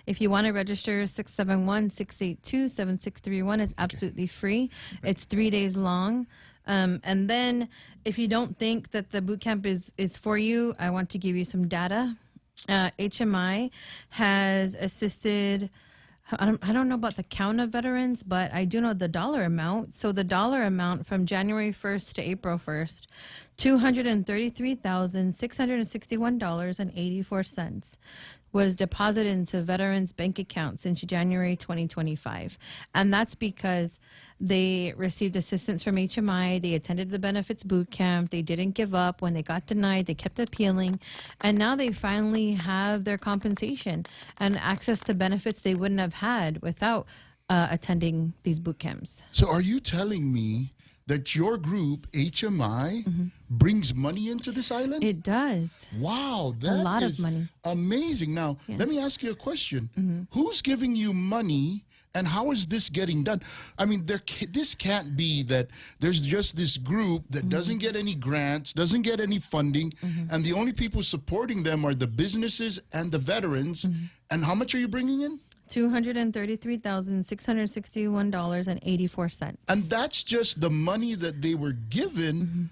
If you want to register, 671-682-7631 is absolutely free. It's 3 days long. And then if you don't think that the boot camp is for you, I want to give you some data. HMI has assisted, I don't know about the count of veterans, but I do know the dollar amount. So the dollar amount from January 1st to April 1st, $233,661.84 was deposited into veterans' bank accounts since January 2025. And that's because they received assistance from HMI. They attended the benefits boot camp. They didn't give up. When they got denied, they kept appealing. And now they finally have their compensation and access to benefits they wouldn't have had without attending these boot camps. So are you telling me that your group, HMI, brings money into this island? It does. Wow, that a lot is of money. Amazing. Now, let me ask you a question. Who's giving you money, and how is this getting done? I mean, this can't be that there's just this group that doesn't get any grants, doesn't get any funding, and the only people supporting them are the businesses and the veterans. And how much are you bringing in? $233,661.84. And that's just the money that they were given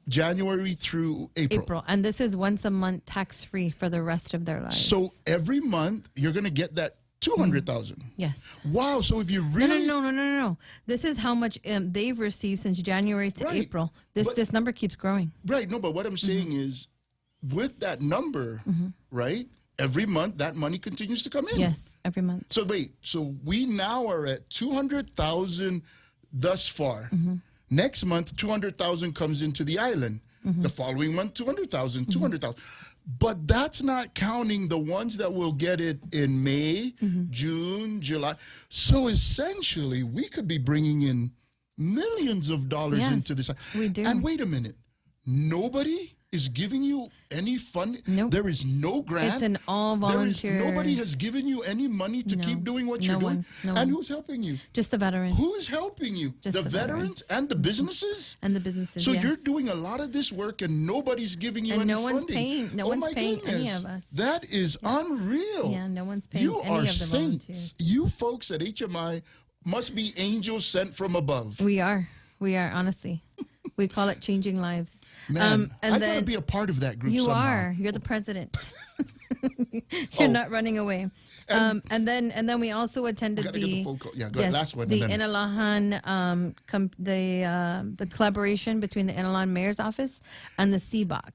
January through April. And this is once a month tax-free for the rest of their lives. So every month you're going to get that 200,000. Yes. Wow. So if you really No. This is how much they've received since January to April. This number keeps growing. Right. No, but what I'm saying is, with that number, right? Every month that money continues to come in. Yes, every month. So wait. So we now are at 200,000 thus far. Next month, 200,000 comes into the island. The following month, 200,000, 200,000. But that's not counting the ones that will get it in May, June, July. So essentially, we could be bringing in millions of dollars into this. We do. And wait a minute, nobody is giving you any funding. Nope. There is no grant. It's an all volunteer. Nobody has given you any money to keep doing what you're doing. And who's helping you? Just the veterans. Who is helping you? Just the the veterans and the businesses? And the businesses, So yes. you're doing a lot of this work and nobody's giving you And any no one's funding. paying. No Oh one's my paying any goodness. of us. That is unreal. Yeah, no one's paying You any are of the saints. volunteers. You folks at HMI must be angels sent from above. We are. We are, honestly. We call it changing lives. Man, and I then gotta be a part of that group you somehow. are. You're the president. You're not running away. And then we also attended Gotta get the full yeah, go ahead. Last one. the and then- Inalahan the collaboration between the Inalahan Mayor's Office and the CBOC.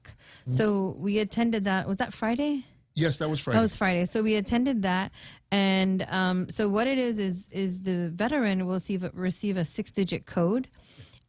So we attended that. Was that Friday? Yes, that was Friday. That was Friday. So we attended that, and so what it is the veteran will receive a 6-digit code,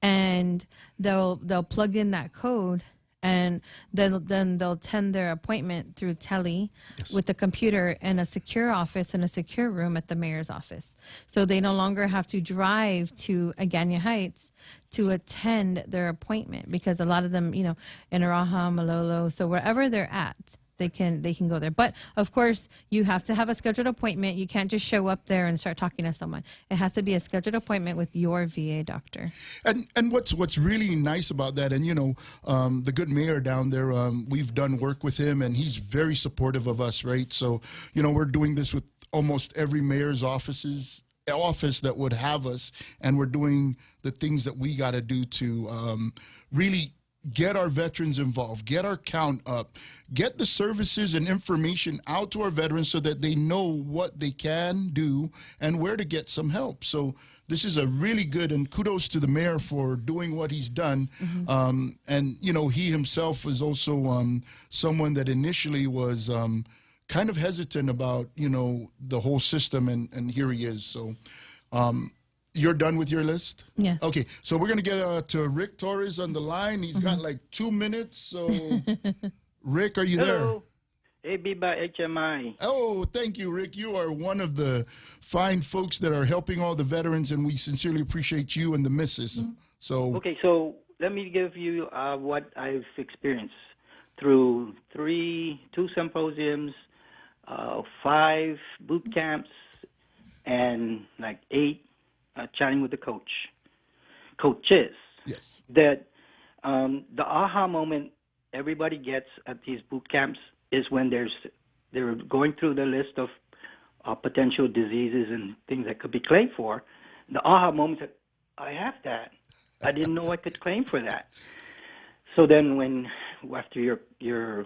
and they'll plug in that code, and then they'll attend their appointment through tele with the computer in a secure office in a secure room at the mayor's office. So they no longer have to drive to Agana Heights to attend their appointment, because a lot of them, in Araha, Malolo, so wherever they're at, they can go there. But of course, you have to have a scheduled appointment. You can't just show up there and start talking to someone. It has to be a scheduled appointment with your VA doctor. And what's really nice about that, and the good mayor down there, we've done work with him, and he's very supportive of us, right? So we're doing this with almost every mayor's office that would have us, and we're doing the things that we got to do to really get our veterans involved, get our count up, get the services and information out to our veterans so that they know what they can do and where to get some help. So this is a really good, and kudos to the mayor for doing what he's done. And, he himself was also someone that initially was kind of hesitant about, the whole system, and here he is. So you're done with your list? Yes. Okay, so we're going to get to Rick Torres on the line. He's got like 2 minutes. So, Rick, are you Hello. AB by HMI. Oh, thank you, Rick. You are one of the fine folks that are helping all the veterans, and we sincerely appreciate you and the missus. So, Okay, so let me give you what I've experienced through 2 symposiums, 5 boot camps, and like 8 chatting with the coaches. Yes. That the aha moment everybody gets at these boot camps is when they're going through the list of potential diseases and things that could be claimed for. The aha moment that I have that. I didn't know I could claim for that. So then after your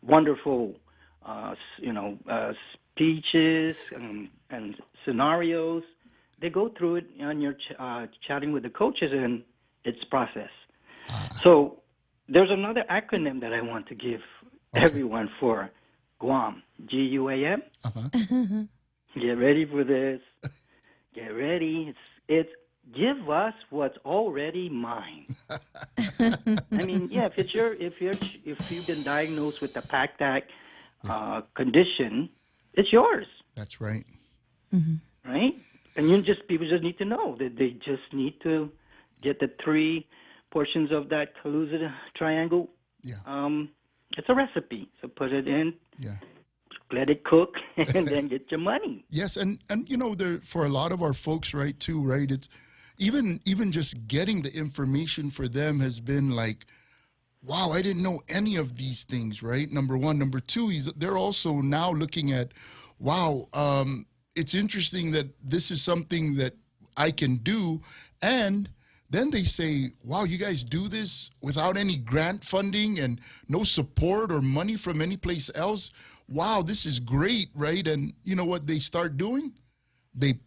wonderful speeches and scenarios, they go through it and you're chatting with the coaches, and it's processed. So there's another acronym that I want to give everyone for Guam, GUAM. Get ready for this. Get ready. It's give us what's already mine. I mean, yeah, if you've been diagnosed with the PACTAC condition, it's yours. That's right. Right? And people just need to know that they just need to get the 3 portions of that Kaluza triangle. Yeah. It's a recipe. So put it in. Yeah. Let it cook, and then get your money. Yes, and for a lot of our folks, right, too, right, it's even just getting the information for them has been like, wow, I didn't know any of these things, right? Number one. Number two, they're also now looking at, wow, it's interesting that this is something that I can do. And then they say, wow, you guys do this without any grant funding and no support or money from any place else. Wow, this is great, right? And you know what they start doing? They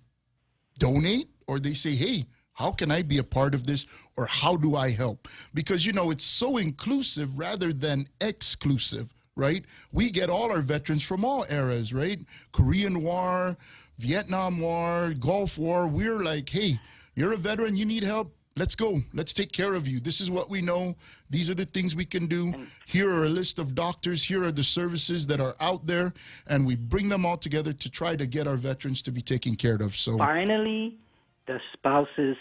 donate, or they say, hey, how can I be a part of this, or how do I help? Because, it's so inclusive rather than exclusive, right? We get all our veterans from all eras, right? Korean War, Vietnam War, Gulf War. We're like, hey, you're a veteran, you need help, let's go. Let's take care of you. This is what we know. These are the things we can do. Here are a list of doctors. Here are the services that are out there. And we bring them all together to try to get our veterans to be taken care of. So finally, the spouses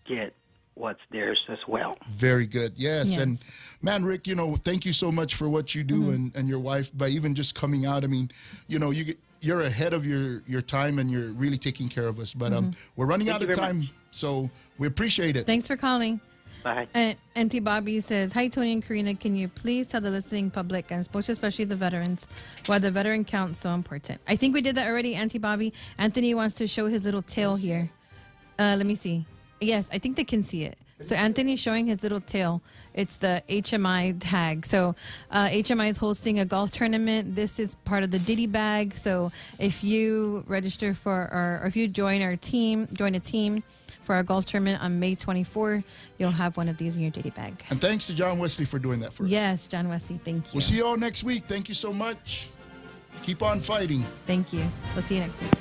get what's theirs as well. Very good. Yes. And man, Rick, thank you so much for what you do and your wife by even just coming out. I mean, you're ahead of your time and you're really taking care of us. But we're running out of time. So we appreciate it. Thanks for calling. Bye. Auntie Bobby says, hi, Tony and Karina. Can you please tell the listening public, and most especially the veterans, why the veteran count is so important? I think we did that already, Auntie Bobby. Anthony wants to show his little tail here. Let me see. Yes, I think they can see it. So Anthony's showing his little tail. It's the HMI tag. So HMI is hosting a golf tournament. This is part of the Diddy bag. So if you register for or if you join a team for our golf tournament on May 24, you'll have one of these in your Diddy bag. And thanks to John Wesley for doing that for us. Yes, John Wesley, thank you. We'll see you all next week. Thank you so much. Keep on fighting. Thank you. We'll see you next week.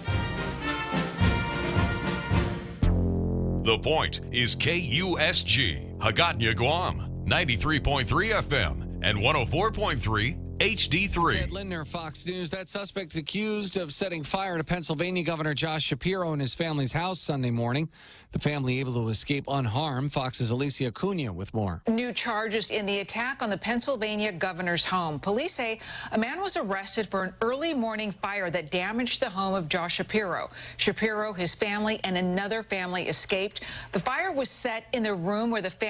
The Point is KUSG, Hagåtña, Guam, 93.3 FM and 104.3 HD3. Ted Lindner, Fox News. That suspect accused of setting fire to Pennsylvania Governor Josh Shapiro and his family's house Sunday morning. The family able to escape unharmed. Fox's Alicia Cunha with more. New charges in the attack on the Pennsylvania governor's home. Police say a man was arrested for an early morning fire that damaged the home of Josh Shapiro. Shapiro, his family, and another family escaped. The fire was set in the room where the family